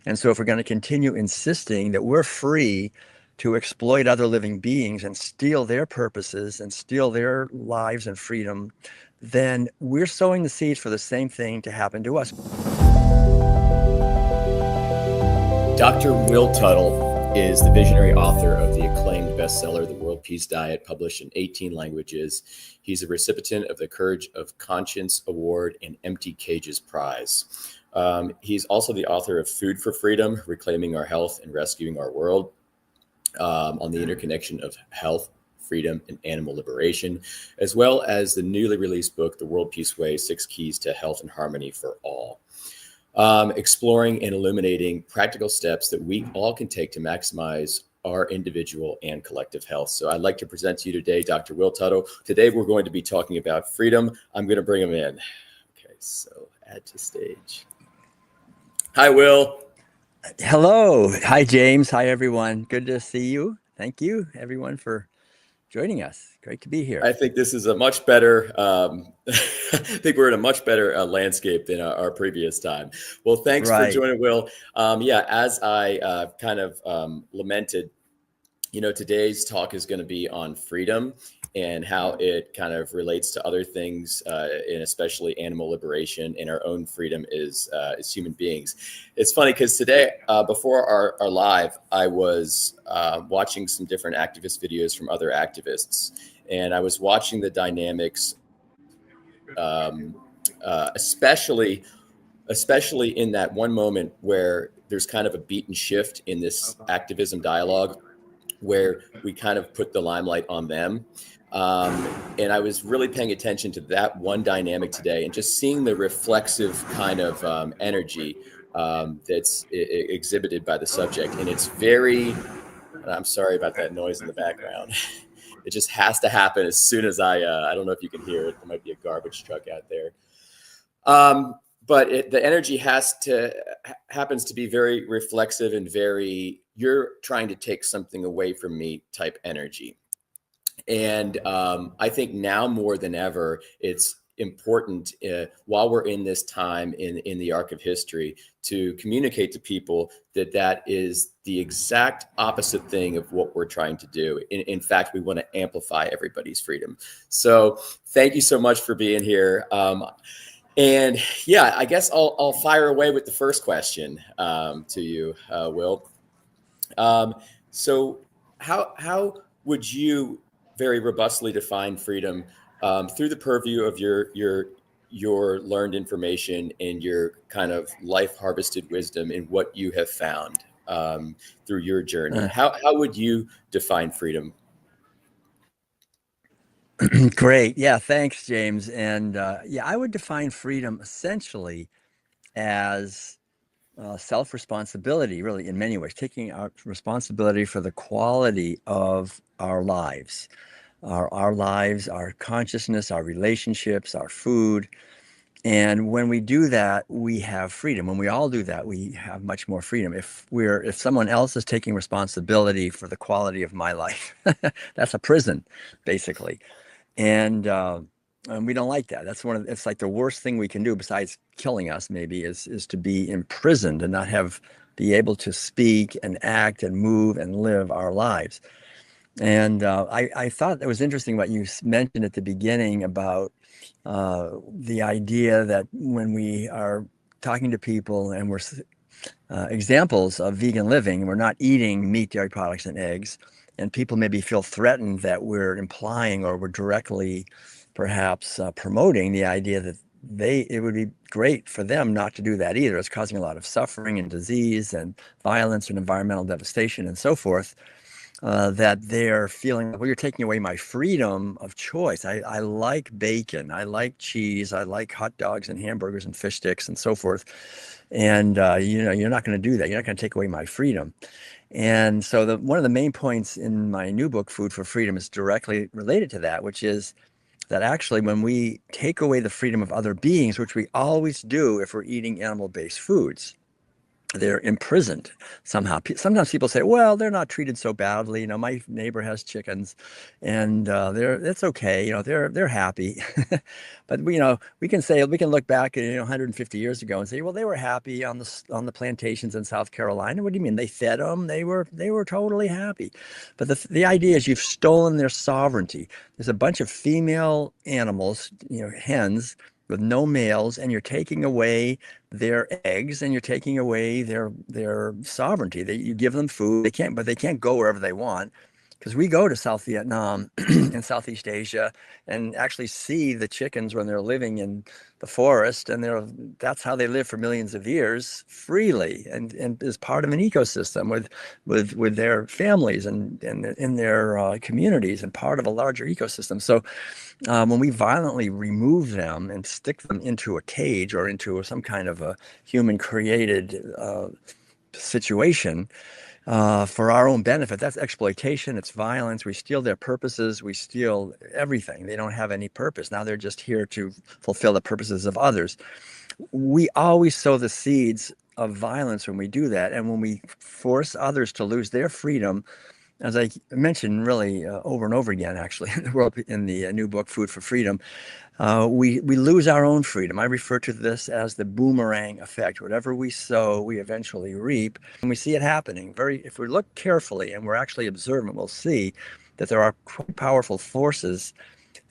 And so if we're going to continue insisting that we're free to exploit other living beings and steal their purposes and steal their lives and freedom, then we're sowing the seeds for the same thing to happen to us. Dr. Will Tuttle is the visionary author of the acclaimed bestseller, The World Peace Diet, published in 18 languages. He's a recipient of the Courage of Conscience Award and Empty Cages Prize. He's also the author of Food for Freedom, Reclaiming Our Health and Rescuing Our World, on the interconnection of health, freedom, and animal liberation, as well as the newly released book, The World Peace Way, 6 Keys to Health and Harmony for All. Exploring and illuminating practical steps that we all can take to maximize our individual and collective health. So I'd like to present to you today, Dr. Will Tuttle. Today, we're going to be talking about freedom. I'm going to bring him in. Okay, so add to stage. Hi, Will. Hello. Hi, James. Hi, everyone. Good to see you. Thank you, everyone, for joining us. Great to be here. I think this is a much better, I think we're in a much better landscape than our previous time. Well, thanks for joining, Will. As I kind of lamented, today's talk is going to be on freedom and how it kind of relates to other things, and especially animal liberation and our own freedom as human beings. It's funny because today, before our live, I was watching some different activist videos from other activists, and I was watching the dynamics, especially in that one moment where there's kind of a beat and shift in this activism dialogue, where we kind of put the limelight on them. And I was really paying attention to that one dynamic today and just seeing the reflexive kind of energy that's exhibited by the subject. And it's I'm sorry about that noise in the background. It just has to happen as soon as I don't know if you can hear it. There might be a garbage truck out there. But the energy happens to be very reflexive and very, you're trying to take something away from me type energy. And I think now more than ever, it's important while we're in this time in the arc of history to communicate to people that is the exact opposite thing of what we're trying to do. In fact, we want to amplify everybody's freedom. So thank you so much for being here. And yeah, I guess I'll fire away with the first question to you, Will. So how would you very robustly define freedom through the purview of your learned information and your kind of life harvested wisdom in what you have found through your journey? How would you define freedom? Great. Yeah, thanks, James. And I would define freedom essentially as self-responsibility, really, in many ways, taking our responsibility for the quality of our lives, our lives, our consciousness, our relationships, our food. And when we do that, we have freedom. When we all do that, we have much more freedom. If someone else is taking responsibility for the quality of my life, that's a prison, basically. And we don't like that. It's like the worst thing we can do besides killing us, maybe, is to be imprisoned and not be able to speak and act and move and live our lives. And I thought it was interesting what you mentioned at the beginning about the idea that when we are talking to people and we're examples of vegan living, we're not eating meat, dairy products, and eggs, and people maybe feel threatened that we're implying or we're directly perhaps promoting the idea that it would be great for them not to do that either. It's causing a lot of suffering and disease and violence and environmental devastation and so forth, that they're feeling, well, you're taking away my freedom of choice. I like bacon, I like cheese, I like hot dogs and hamburgers and fish sticks and so forth. And, you're not going to do that. You're not going to take away my freedom. And so one of the main points in my new book, Food for Freedom, is directly related to that, which is that actually when we take away the freedom of other beings, which we always do if we're eating animal-based foods, they're imprisoned somehow. Sometimes people say, well, they're not treated so badly. My neighbor has chickens and it's okay. They're happy. But we can say, we can look back at 150 years ago and say, well, they were happy on the plantations in South Carolina. What do you mean? They fed them. They were totally happy. But the idea is you've stolen their sovereignty. There's a bunch of female animals, hens with no males, and you're taking away their eggs and you're taking away their sovereignty. You give them food, but they can't go wherever they want. Because we go to South Vietnam and Southeast Asia and actually see the chickens when they're living in the forest, and that's how they live for millions of years freely and as part of an ecosystem with their families and in their communities and part of a larger ecosystem. So when we violently remove them and stick them into a cage or into some kind of a human created situation for our own benefit, that's exploitation, it's violence. We steal their purposes, we steal everything. They don't have any purpose. Now they're just here to fulfill the purposes of others. We always sow the seeds of violence when we do that. And when we force others to lose their freedom, as I mentioned really over and over again, actually, in the new book, Food for Freedom, we lose our own freedom. I refer to this as the boomerang effect. Whatever we sow, we eventually reap. And we see it happening. If we look carefully and we're actually observant, we'll see that there are quite powerful forces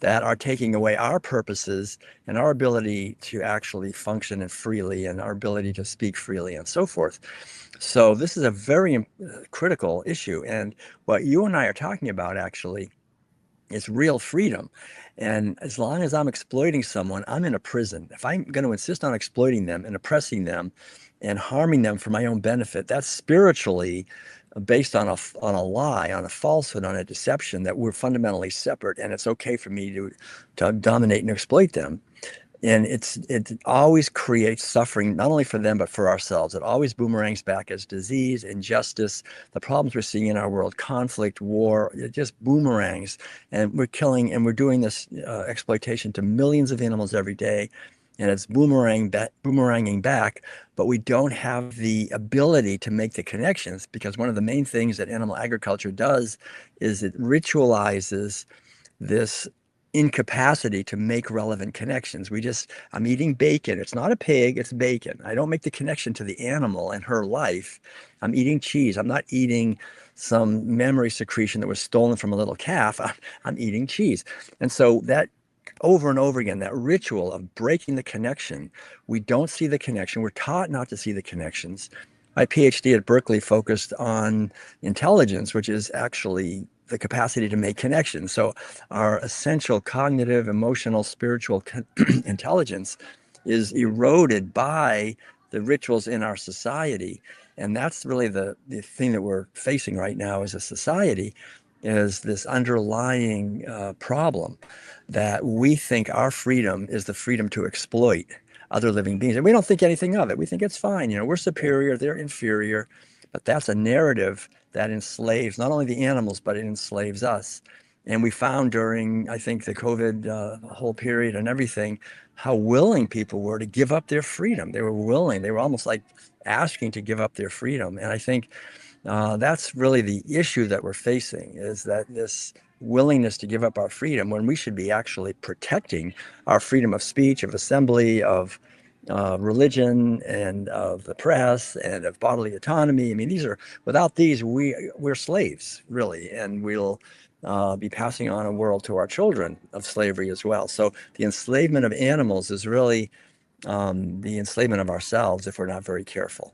that are taking away our purposes and our ability to actually function freely and our ability to speak freely and so forth. So this is a very critical issue. And what you and I are talking about actually is real freedom. And as long as I'm exploiting someone, I'm in a prison. If I'm going to insist on exploiting them and oppressing them and harming them for my own benefit, that's spiritually based on a lie, on a falsehood, on a deception that we're fundamentally separate, and it's okay for me to dominate and exploit them. And it always creates suffering, not only for them, but for ourselves. It always boomerangs back as disease, injustice, the problems we're seeing in our world, conflict, war, it just boomerangs. And we're killing, and we're doing this exploitation to millions of animals every day. And it's boomeranging back, but we don't have the ability to make the connections, because one of the main things that animal agriculture does is it ritualizes this incapacity to make relevant connections. I'm eating bacon. It's not a pig, it's bacon. I don't make the connection to the animal and her life. I'm eating cheese. I'm not eating some memory secretion that was stolen from a little calf. I'm eating cheese. And so that over and over again, that ritual of breaking the connection, we don't see the connection. We're taught not to see the connections. My PhD at Berkeley focused on intelligence, which is actually the capacity to make connections. So our essential cognitive, emotional, spiritual intelligence is eroded by the rituals in our society. And that's really the thing that we're facing right now as a society, is this underlying problem that we think our freedom is the freedom to exploit other living beings. And we don't think anything of it. We think it's fine. We're superior, they're inferior. But that's a narrative that enslaves not only the animals, but it enslaves us. And we found during, I think, the COVID whole period and everything, how willing people were to give up their freedom. They were willing. They were almost like asking to give up their freedom. And I think that's really the issue that we're facing, is that this willingness to give up our freedom when we should be actually protecting our freedom of speech, of assembly, of religion, and of the press, and of bodily autonomy. I mean, without these, we're slaves, really, and we'll be passing on a world to our children of slavery as well. So the enslavement of animals is really the enslavement of ourselves if we're not very careful.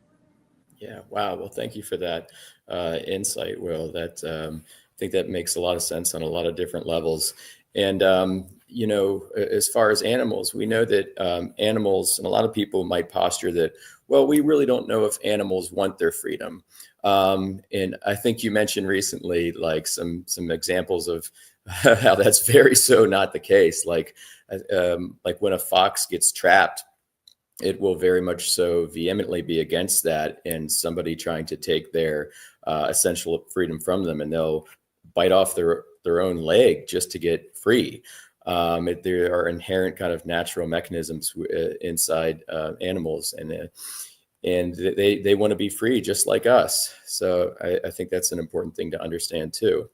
Yeah. Wow. Well, thank you for that insight, Will. I think that makes a lot of sense on a lot of different levels. And, as far as animals, we know that animals, and a lot of people might posture that, well, we really don't know if animals want their freedom. And I think you mentioned recently, like some examples of how that's very so not the case. Like when a fox gets trapped, it will very much so vehemently be against that and somebody trying to take their essential freedom from them, and they'll bite off their own leg just to get free. There are inherent kind of natural mechanisms inside animals, and and they want to be free just like us. So I think that's an important thing to understand too.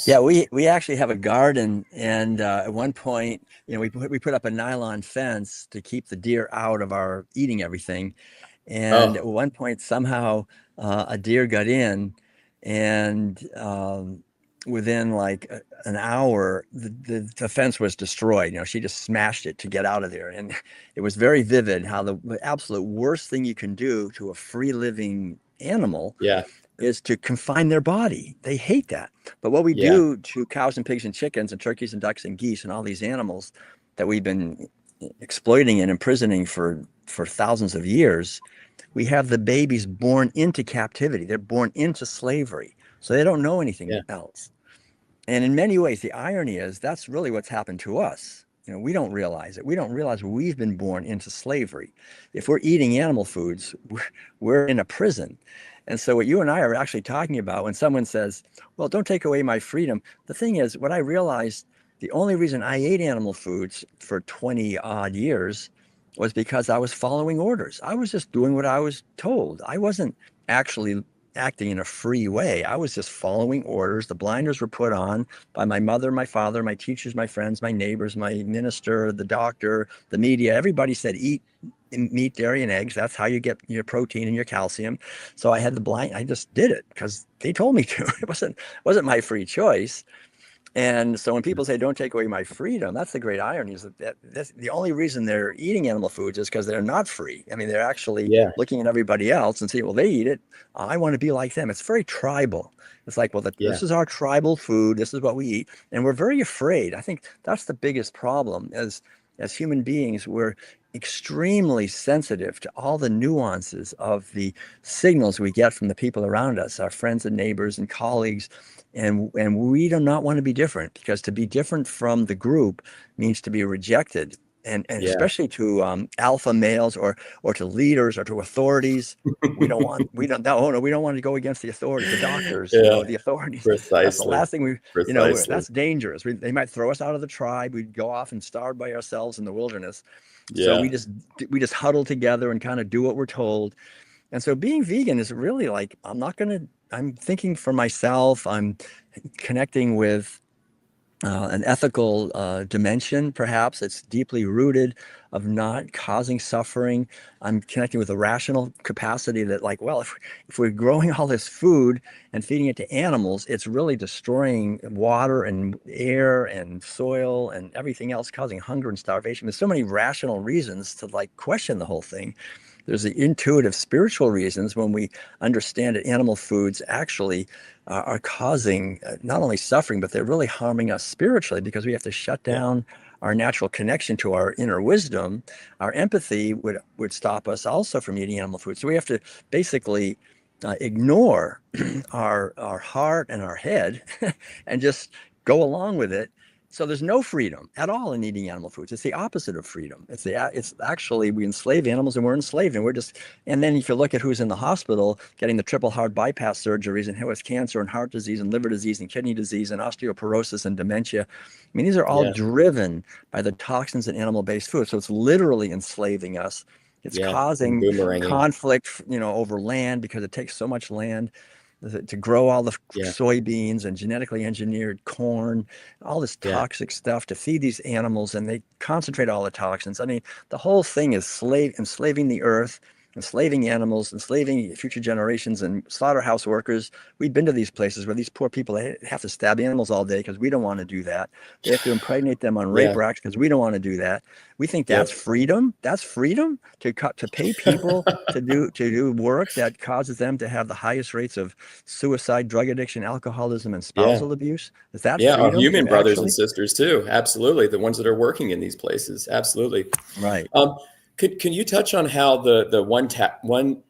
Yeah, we actually have a garden, and at one point, we put up a nylon fence to keep the deer out of our eating everything. And Oh, at one point, somehow a deer got in, and within like an hour, the fence was destroyed. She just smashed it to get out of there. And it was very vivid how the absolute worst thing you can do to a free living animal yeah, is to confine their body. They hate that. But what we yeah, do to cows and pigs and chickens and turkeys and ducks and geese and all these animals that we've been exploiting and imprisoning for thousands of years, we have the babies born into captivity. They're born into slavery. So they don't know anything yeah, else. And in many ways, the irony is that's really what's happened to us. We don't realize it. We don't realize we've been born into slavery. If we're eating animal foods, we're in a prison. And so, what you and I are actually talking about when someone says, well, don't take away my freedom. The thing is, what I realized, the only reason I ate animal foods for 20 odd years was because I was following orders. I was just doing what I was told. I wasn't actually acting in a free way. I was just following orders. The blinders were put on by my mother, my father, my teachers, my friends, my neighbors, my minister, the doctor, the media. Everybody said, eat meat, dairy, and eggs. That's how you get your protein and your calcium. So I just did it because they told me to. It wasn't my free choice. And so when people say, don't take away my freedom, that's the great irony, is that that's the only reason they're eating animal foods is because they're not free. I mean, they're actually yeah, looking at everybody else and saying, well, they eat it. I want to be like them. It's very tribal. It's like, well, yeah, this is our tribal food. This is what we eat. And we're very afraid. I think that's the biggest problem as human beings. We're extremely sensitive to all the nuances of the signals we get from the people around us, our friends and neighbors and colleagues. And we do not want to be different, because to be different from the group means to be rejected, and yeah, especially to alpha males or to leaders or to authorities. We don't no, we don't want to go against the authorities, the doctors, yeah, the authorities. That's the precisely, last thing precisely. that's dangerous. They might throw us out of the tribe. We'd go off and starve by ourselves in the wilderness. So Yeah, we just huddle together and kind of do what we're told. And so being vegan is really like, I'm thinking for myself. I'm connecting with an ethical dimension, perhaps. It's deeply rooted of not causing suffering. I'm connecting with a rational capacity that, like, well, if we're growing all this food and feeding it to animals, it's really destroying water and air and soil and everything else, causing hunger and starvation. There's so many rational reasons to like question the whole thing. There's the intuitive spiritual reasons when we understand that animal foods actually are causing not only suffering, but they're really harming us spiritually, because we have to shut yeah, down our natural connection to our inner wisdom. Our empathy would stop us also from eating animal food. So we have to basically ignore our heart and our head and just go along with it. So there's no freedom at all in eating animal foods. It's the opposite of freedom. It's actually, we enslave animals and we're enslaved, and we're just. And then if you look at who's in the hospital getting the triple heart bypass surgeries, and who has cancer and heart disease and liver disease and kidney disease and osteoporosis and dementia, I mean, these are all yeah, driven by the toxins in animal-based food. So it's literally enslaving us. It's yeah, and causing boomeranging. conflict, over land, because it takes so much land to grow all the Yeah, soybeans and genetically engineered corn, all this yeah, toxic stuff to feed these animals, and they concentrate all the toxins. I mean, the whole thing is enslaving the earth, enslaving animals, enslaving future generations, and slaughterhouse workers. We've been to these places where these poor people, they have to stab animals all day because we don't want to do that. They have to impregnate them on rape yeah, racks because we don't want to do that. We think that's yep, freedom. That's freedom to pay people to do work that causes them to have the highest rates of suicide, drug addiction, alcoholism, and yeah, spousal abuse. Is that yeah. Our freedom human to brothers and actually? sisters too. Absolutely, the ones that are working in these places. Absolutely. Right. Can you touch on how the one 10,000th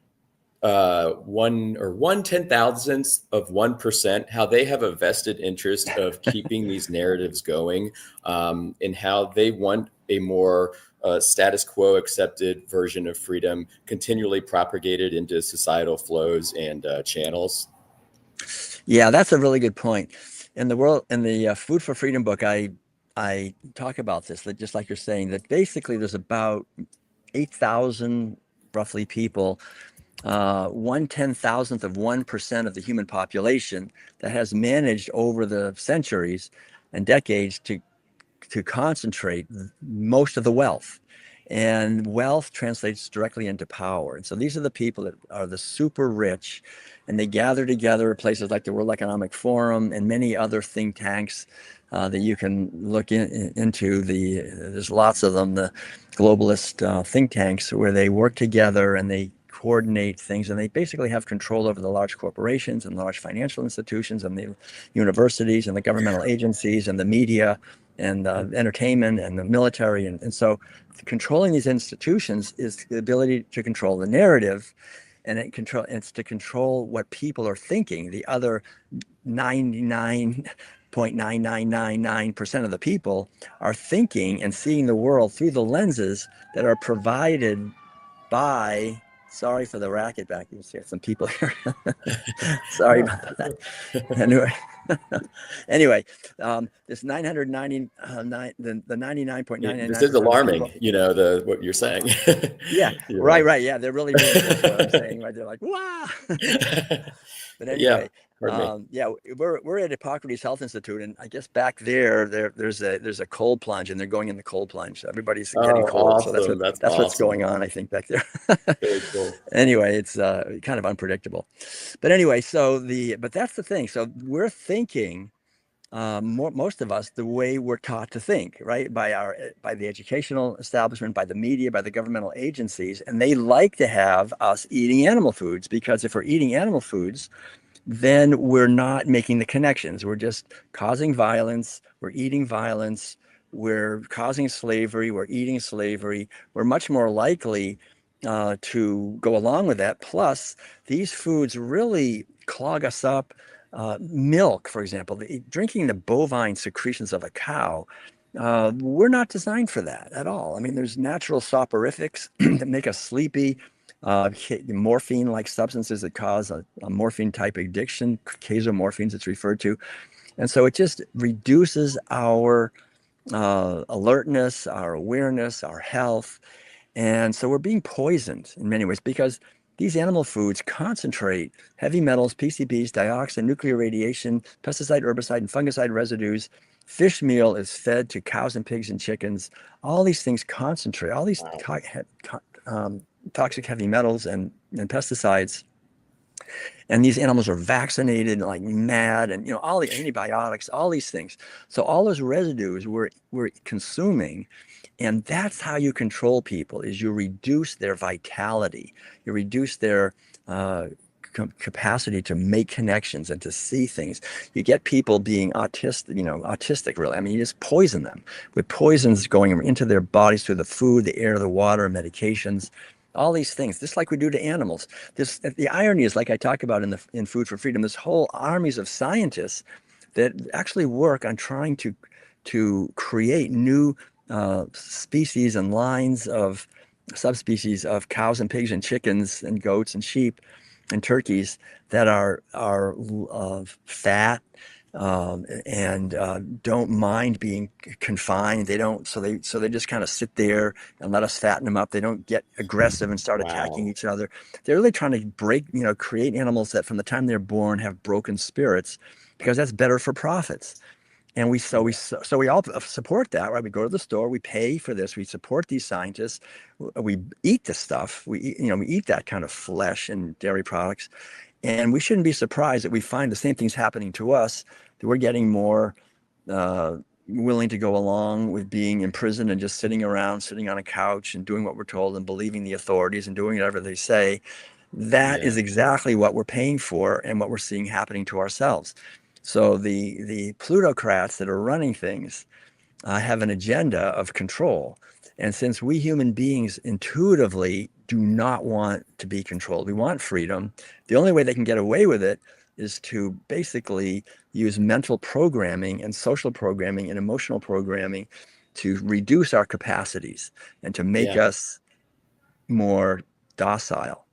of 1%, how they have a vested interest of keeping these narratives going, and how they want a more status quo accepted version of freedom continually propagated into societal flows and channels? Yeah, that's a really good point. In the Food for Freedom book, I talk about this, that just like you're saying, that basically there's about 8,000 roughly people, 1/10,000th of 1% of the human population that has managed over the centuries and decades to concentrate most of the wealth. And wealth translates directly into power. And so these are the people that are the super rich, and they gather together at places like the World Economic Forum and many other think tanks that you can look into. There's lots of them, the globalist think tanks, where they work together and they coordinate things, and they basically have control over the large corporations and large financial institutions and the universities and the governmental agencies and the media and entertainment and the military. And so controlling these institutions is the ability to control the narrative, and it's to control what people are thinking. The other 99.9999% of the people are thinking and seeing the world through the lenses that are provided by, sorry for the racket back. You see some people here. Sorry about that. Anyway, this 999, the 99.999%. This is alarming, what you're saying. Yeah, right. Yeah, they're really reinforcing what I'm saying. Right, they're like, wow. But anyway, we're at Hippocrates Health Institute, and I guess back there's a cold plunge, and they're going in the cold plunge. So everybody's getting cold, awesome. so that's awesome. what's going on, I think, back there. Very cool. Anyway, it's kind of unpredictable, but anyway, but that's the thing. So we're thinking, most of us, the way we're taught to think, right? By the educational establishment, by the media, by the governmental agencies, and they like to have us eating animal foods, because if we're eating animal foods, then we're not making the connections. We're just causing violence. We're eating violence. We're causing slavery. We're eating slavery. We're much more likely to go along with that. Plus, these foods really clog us up. Milk, for example, drinking the bovine secretions of a cow, we're not designed for that at all. I mean, there's natural soporifics that make us sleepy, morphine-like substances that cause a morphine-type addiction, casomorphines it's referred to. And so it just reduces our alertness, our awareness, our health. And so we're being poisoned in many ways, because these animal foods concentrate heavy metals, PCBs, dioxin, nuclear radiation, pesticide, herbicide, and fungicide residues. Fish meal is fed to cows and pigs and chickens. All these things concentrate, all these toxic heavy metals and pesticides. And these animals are vaccinated like mad, and all the antibiotics, all these things. So all those residues we're consuming. And that's how you control people, is you reduce their vitality. You reduce their capacity to make connections and to see things. You get people being autistic, really. I mean, you just poison them with poisons going into their bodies through the food, the air, the water, medications, all these things, just like we do to animals. The irony is, like I talk about in Food for Freedom, this whole armies of scientists that actually work on trying to create new species and lines of subspecies of cows and pigs and chickens and goats and sheep and turkeys that are fat and don't mind being confined. They don't, so they just kind of sit there and let us fatten them up. They don't get aggressive and start attacking each other. They're really trying to create animals that from the time they're born have broken spirits, because that's better for profits. And we all support that, right? We go to the store, we pay for this, we support these scientists, we eat the stuff, we eat that kind of flesh and dairy products, and we shouldn't be surprised that we find the same things happening to us, that we're getting more willing to go along with being imprisoned and just sitting on a couch and doing what we're told and believing the authorities and doing whatever they say. That is exactly what we're paying for and what we're seeing happening to ourselves. So the plutocrats that are running things have an agenda of control. And since we human beings intuitively do not want to be controlled, we want freedom, the only way they can get away with it is to basically use mental programming and social programming and emotional programming to reduce our capacities and to make us more docile.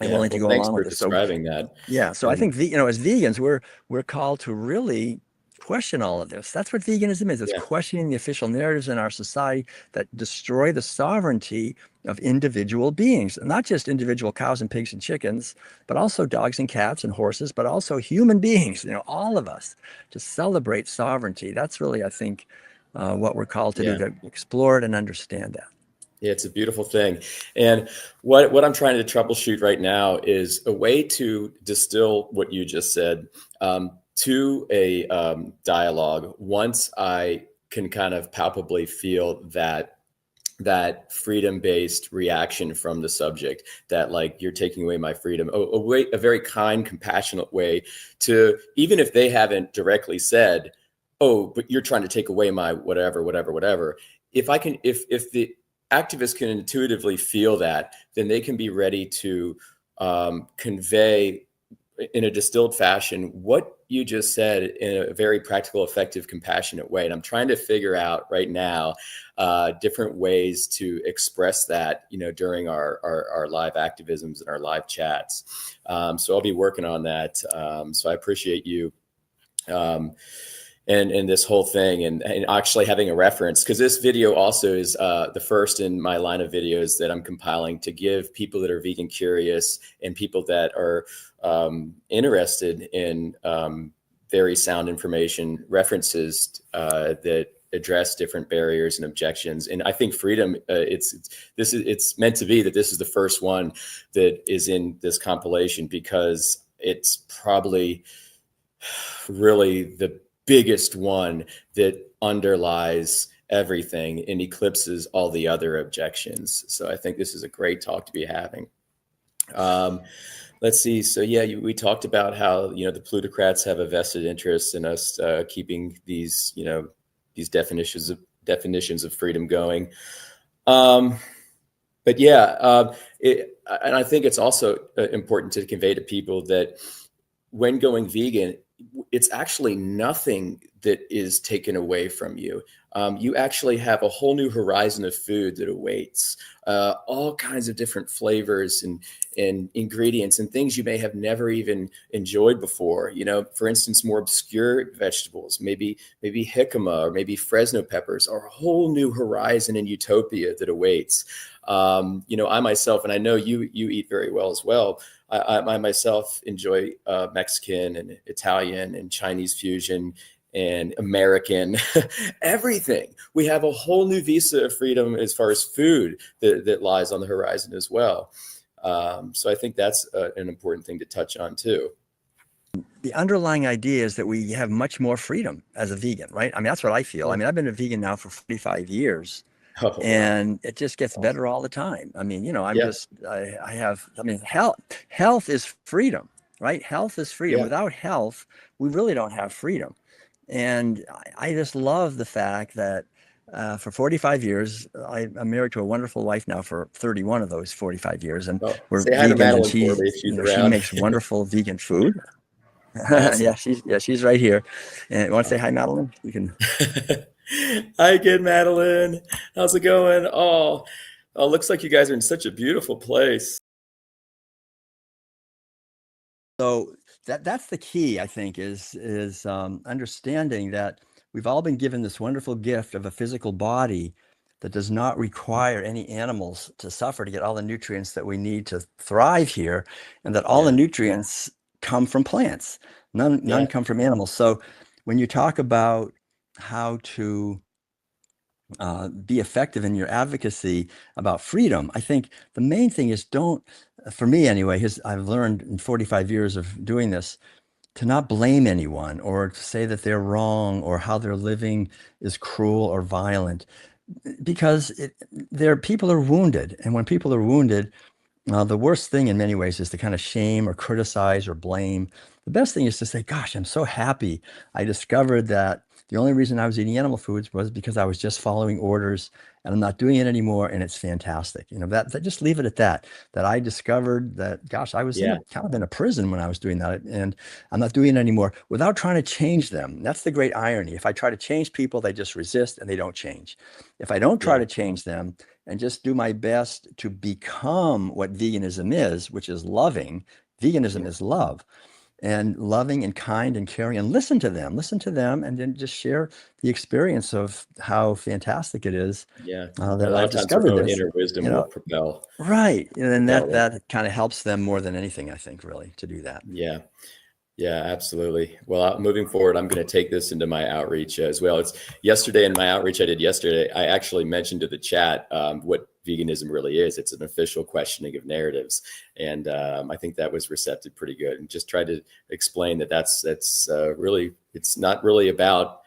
Willing to go along with it. Describing that. Yeah. So I think as vegans, we're called to really question all of this. That's what veganism is. It's questioning the official narratives in our society that destroy the sovereignty of individual beings, not just individual cows and pigs and chickens, but also dogs and cats and horses, but also human beings, all of us, to celebrate sovereignty. That's really, I think, what we're called to do, Yeah. to explore it and understand that. Yeah, it's a beautiful thing. And what I'm trying to troubleshoot right now is a way to distill what you just said to a dialogue. Once I can kind of palpably feel that freedom-based reaction from the subject, that like, you're taking away my freedom, a very kind, compassionate way to, even if they haven't directly said, oh, but you're trying to take away my whatever. If the activists can intuitively feel that, then they can be ready to convey in a distilled fashion what you just said in a very practical, effective, compassionate way. And I'm trying to figure out right now different ways to express that, during our live activisms and our live chats. So I'll be working on that. So I appreciate you. And this whole thing, and actually having a reference, because this video also is the first in my line of videos that I'm compiling to give people that are vegan curious and people that are interested in very sound information references that address different barriers and objections. And I think freedom, it's meant to be that this is the first one that is in this compilation, because it's probably really the biggest one that underlies everything and eclipses all the other objections. So I think this is a great talk to be having. Let's see. So yeah, we talked about how, the plutocrats have a vested interest in us keeping these, these definitions of freedom going. But yeah, and I think it's also important to convey to people that when going vegan, it's actually nothing that is taken away from you. You actually have a whole new horizon of food that awaits, all kinds of different flavors and ingredients and things you may have never even enjoyed before. For instance, more obscure vegetables, maybe jicama or maybe Fresno peppers, are a whole new horizon and utopia that awaits. I myself, and I know you eat very well as well, I myself enjoy Mexican and Italian and Chinese fusion and American, everything. We have a whole new visa of freedom as far as food that lies on the horizon as well. So I think that's an important thing to touch on too. The underlying idea is that we have much more freedom as a vegan, right? I mean, that's what I feel. I mean, I've been a vegan now for 45 years. Oh, And it just gets better all the time. I mean, health is freedom, right? Health is freedom. Yeah. Without health, we really don't have freedom. And I just love the fact that for 45 years, I'm married to a wonderful wife now for 31 of those 45 years. And we're say hi to vegan, and Madeline for me if she's she around. makes wonderful vegan food. Awesome. She's right here. And you want to say hi, Madeline? You can. Hi again, Madeline. How's it going? Oh, looks like you guys are in such a beautiful place. So that's the key, I think, is understanding that we've all been given this wonderful gift of a physical body that does not require any animals to suffer to get all the nutrients that we need to thrive here, and that all the nutrients come from plants. None come from animals. So when you talk about how to be effective in your advocacy about freedom, I think the main thing is for me anyway, I've learned in 45 years of doing this, to not blame anyone or to say that they're wrong or how they're living is cruel or violent, because people are wounded. And when people are wounded, the worst thing in many ways is to kind of shame or criticize or blame. The best thing is to say, gosh, I'm so happy I discovered that the only reason I was eating animal foods was because I was just following orders, and I'm not doing it anymore, and it's fantastic. That just leave it at that I discovered that, gosh, I was kind of in a prison when I was doing that, and I'm not doing it anymore, without trying to change them. That's the great irony. If I try to change people, they just resist and they don't change. If I don't try to change them and just do my best to become what veganism is, which is loving, veganism is love. and loving and kind and caring, and listen to them, and then just share the experience of how fantastic it is Yeah. A that lot I've of times our discovered own this, inner wisdom you will know, propel right. And propel them. that kind of helps them more than anything, I think, really, to do that. Yeah. Yeah, absolutely. Well, moving forward, I'm going to take this into my outreach as well. It's yesterday in my outreach I did yesterday. I actually mentioned to the chat what veganism really is. It's an official questioning of narratives, and I think that was receptive pretty good. And just tried to explain that that's really, it's not really about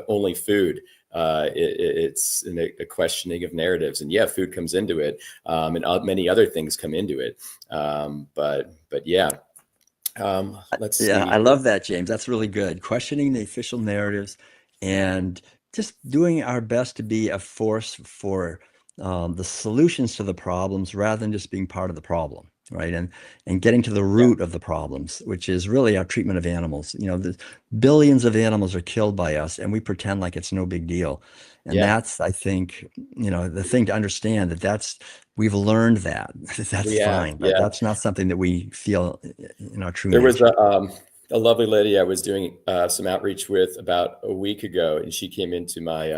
only food. It's a questioning of narratives, and yeah, food comes into it, and many other things come into it. But yeah. Let's Yeah, see. I love that, James. That's really good. Questioning the official narratives and just doing our best to be a force for the solutions to the problems rather than just being part of the problem, right? And getting to the Yeah, root of the problems, which is really our treatment of animals. The billions of animals are killed by us, and we pretend like it's no big deal. And yeah, that's, I think, the thing to understand that's we've learned that we that's have. fine, but Yeah, that's not something that we feel in our true there was nature. a lovely lady I was doing some outreach with about a week ago, and she came into my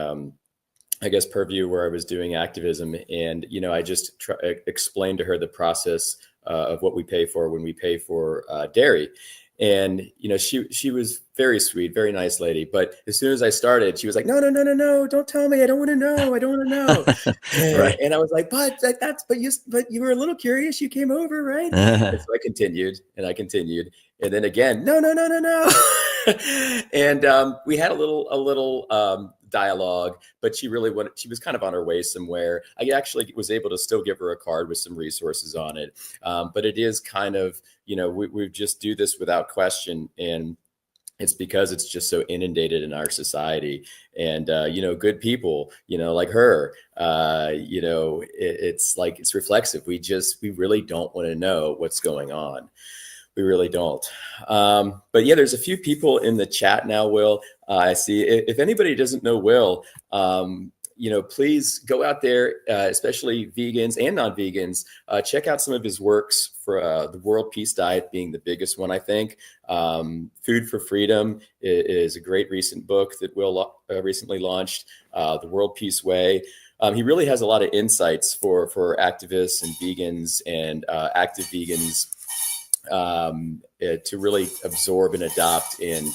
I guess purview where I was doing activism, and I just explained to her the process of what we pay for when we pay for dairy, and she was very sweet, very nice lady. But as soon as I started, she was like, "No, no, no, no, no! Don't tell me! I don't want to know! I don't want to know!" And, Right. and I was like, "But but you were a little curious. You came over, right?" And so I continued, and I continued, and then again, "No, no, no, no, no!" And we had a little dialogue, but she really wanted, she was kind of on her way somewhere. I actually was able to still give her a card with some resources on it. But it is kind of, we just do this without question. And it's because it's just so inundated in our society. And, good people, like her, it's like, it's reflexive. We really don't want to know what's going on. We really don't. But yeah, there's a few people in the chat now, Will. I see. If anybody doesn't know Will, please go out there, especially vegans and non-vegans. Check out some of his works for the World Peace Diet being the biggest one, I think. Food for Freedom is a great recent book that Will recently launched, The World Peace Way. He really has a lot of insights for activists and vegans and active vegans to really absorb and adopt and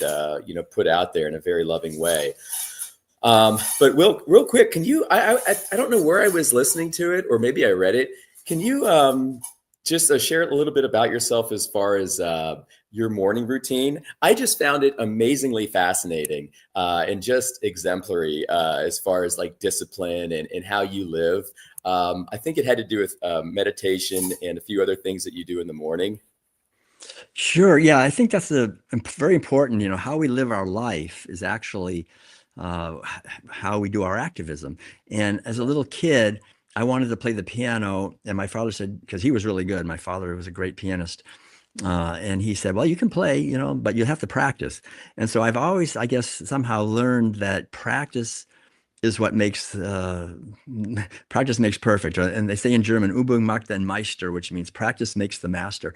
put out there in a very loving way. But Will, real quick, can you? I don't know where I was listening to it, or maybe I read it. Can you just share a little bit about yourself as far as your morning routine? I just found it amazingly fascinating and just exemplary as far as like discipline and how you live. I think it had to do with meditation and a few other things that you do in the morning. Sure. Yeah, I think that's very important. How we live our life is actually how we do our activism. And as a little kid, I wanted to play the piano, and my father said, because he was really good. My father was a great pianist. And he said, well, you can play, but you have to practice. And so I've always, I guess, somehow learned that practice is what makes practice makes perfect. And they say in German, Übung macht den Meister, which means practice makes the master.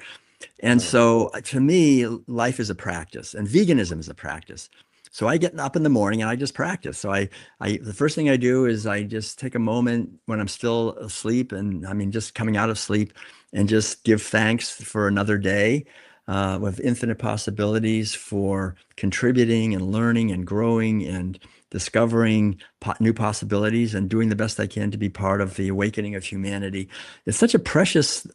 And Oh, so cool. to me, life is a practice, and veganism is a practice. So I get up in the morning and I just practice. So the first thing I do is I just take a moment when I'm still asleep, and I mean, just coming out of sleep, and just give thanks for another day with infinite possibilities for contributing and learning and growing and discovering new possibilities and doing the best I can to be part of the awakening of humanity. It's such a precious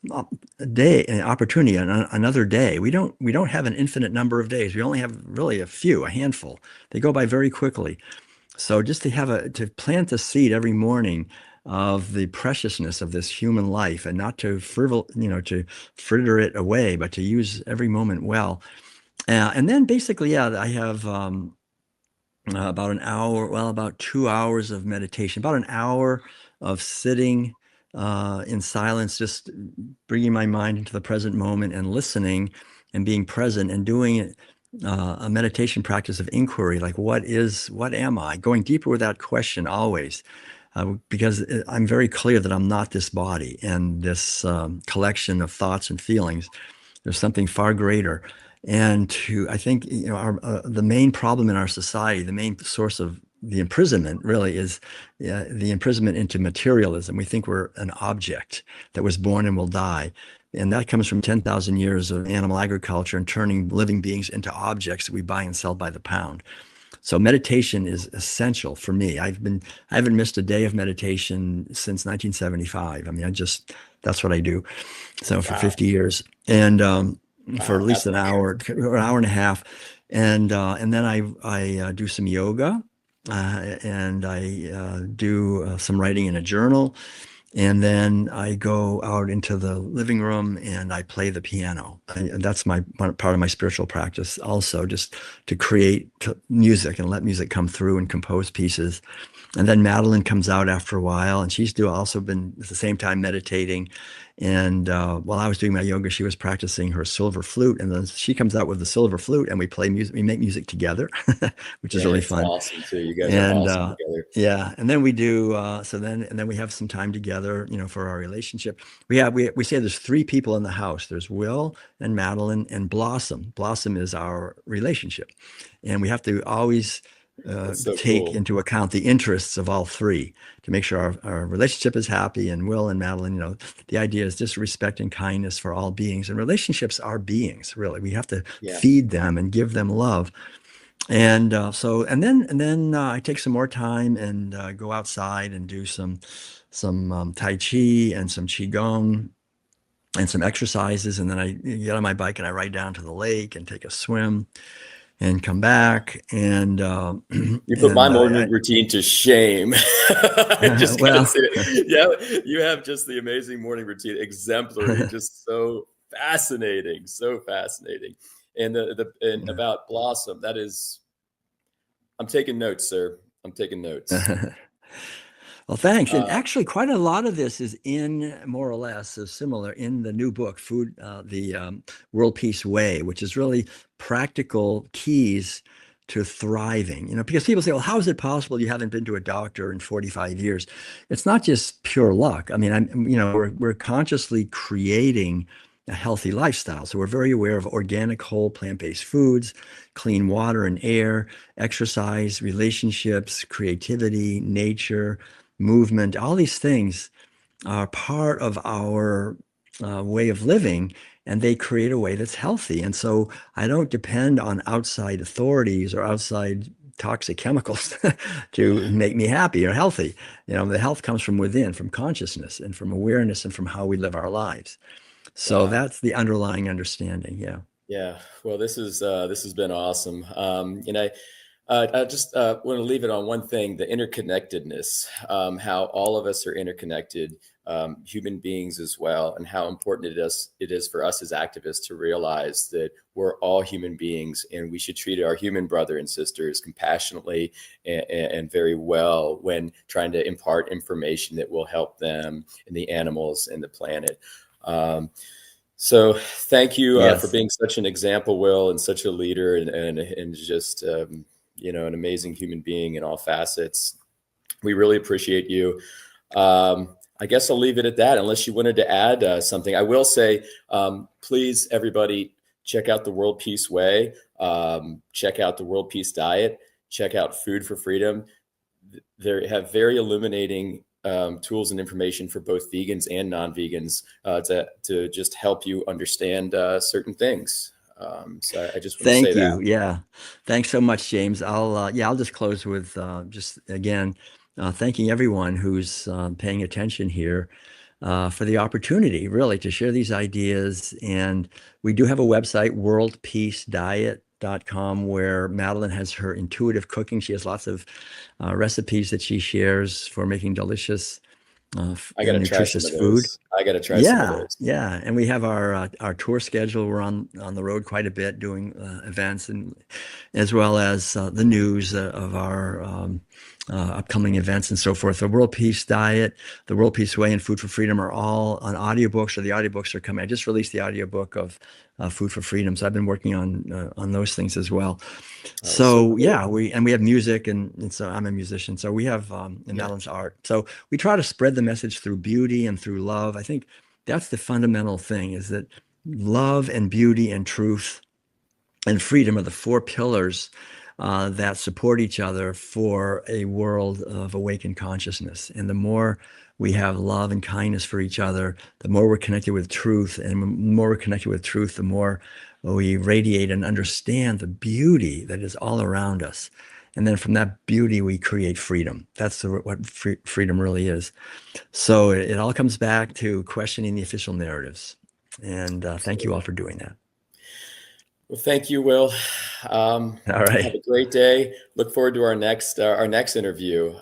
day, an opportunity, another day. We don't have an infinite number of days. We only have really a handful. They go by very quickly. So just to plant a seed every morning of the preciousness of this human life, and not to to fritter it away, but to use every moment well. And then basically, yeah, I have about an hour, well, about 2 hours of meditation, about an hour of sitting in silence, just bringing my mind into the present moment and listening and being present and doing it. A meditation practice of inquiry, like what am I? Going deeper with that question always, because I'm very clear that I'm not this body and this collection of thoughts and feelings. There's something far greater. And to, I think, our, the main problem in our society, the main source of the imprisonment really is the imprisonment into materialism. We think we're an object that was born and will die. And that comes from 10,000 years of animal agriculture and turning living beings into objects that we buy and sell by the pound. So meditation is essential for me. I haven't missed a day of meditation since 1975. I mean, that's what I do. So for Wow. 50 years, and for at Wow. least an hour or an hour and a half, and then I do some yoga, and I do some writing in a journal, and then I go out into the living room and I play the piano. That's my part of my spiritual practice, also, just to create music and let music come through and compose pieces. And then Madeline comes out after a while, and she's also been at the same time meditating. And while I was doing my yoga, she was practicing her silver flute. And then she comes out with the silver flute, and we play music. We make music together, which is Man, really it's fun. awesome too. You guys are And awesome together. yeah, and then we do and then we have some time together, for our relationship. We say there's three people in the house. There's Will and Madeline and Blossom. Blossom is our relationship, and we have to always That's so take cool. into account the interests of all three to make sure our relationship is happy. And Will and Madeline, the idea is just respect and kindness for all beings, and relationships are beings, really. We have to Yeah. feed them and give them love. And I take some more time and go outside and do some Tai Chi and some Qigong and some exercises. And then I get on my bike and I ride down to the lake and take a swim and come back. And You put my and morning routine to shame. I just gotta well, say it. Yeah, you have just the amazing morning routine, exemplary, just so fascinating, so fascinating. And and about Blossom, that is, I'm taking notes, sir. I'm taking notes. well, thanks. And Uh, actually, quite a lot of this is in more or less similar in the new book, the World Peace Way, which is really practical keys to thriving. Because people say, well, how is it possible you haven't been to a doctor in 45 years? It's not just pure luck. I mean, we're consciously creating a healthy lifestyle. So we're very aware of organic, whole plant-based foods, clean water and air, exercise, relationships, creativity, nature, movement. All these things are part of our way of living, and they create a way that's healthy. And so I don't depend on outside authorities or outside toxic chemicals to yeah, make me happy or healthy. The health comes from within, from consciousness and from awareness and from how we live our lives. So wow. that's the underlying understanding. Yeah. Yeah, well, this has been awesome. I just want to leave it on one thing: the interconnectedness, how all of us are interconnected, human beings as well, and how important it is for us as activists to realize that we're all human beings, and we should treat our human brother and sisters compassionately and very well when trying to impart information that will help them and the animals and the planet. So thank you for Yes. being such an example, Will, and such a leader, and just an amazing human being in all facets. We really appreciate you. I guess I'll leave it at that, unless you wanted to add something. I will say, please, everybody, check out the World Peace Way. Check out the World Peace Diet. Check out Food for Freedom. They have very illuminating tools and information for both vegans and non-vegans to just help you understand certain things. So I just want to say Thank that. you. Yeah. Thanks so much, James. I'll just close with just again thanking everyone who's paying attention here for the opportunity, really, to share these ideas. And we do have a website, worldpeacediet.com, where Madeline has her intuitive cooking. She has lots of recipes that she shares for making delicious I got to and try some nutritious of food. those. I got to try some of Yeah, those. yeah, and we have our tour schedule. We're on the road quite a bit, doing events, and as well as the news of our upcoming events and so forth. The World Peace Diet, the World Peace Way, and Food for Freedom are all on audiobooks, or the audiobooks are coming. I just released the audiobook of Food for Freedom, so I've been working on those things as well. Oh, so So cool. yeah, we have music, and so I'm a musician. So we have and Yeah. Madeline's art. So we try to spread the message through beauty and through love. I think that's the fundamental thing: is that love and beauty and truth and freedom are the four pillars that support each other for a world of awakened consciousness. And the more we have love and kindness for each other, the more we're connected with truth. And the more we're connected with truth, the more we radiate and understand the beauty that is all around us. And then from that beauty, we create freedom. That's what freedom really is. So it all comes back to questioning the official narratives. And thank you all for doing that. Well, thank you, Will. All Have right. a great day. Look forward to our next interview.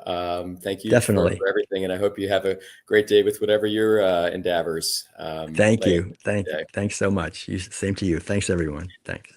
Thank you Definitely. for everything, and I hope you have a great day with whatever your endeavors. Thank Later you. Thanks so much. Same to you. Thanks, everyone. Thanks.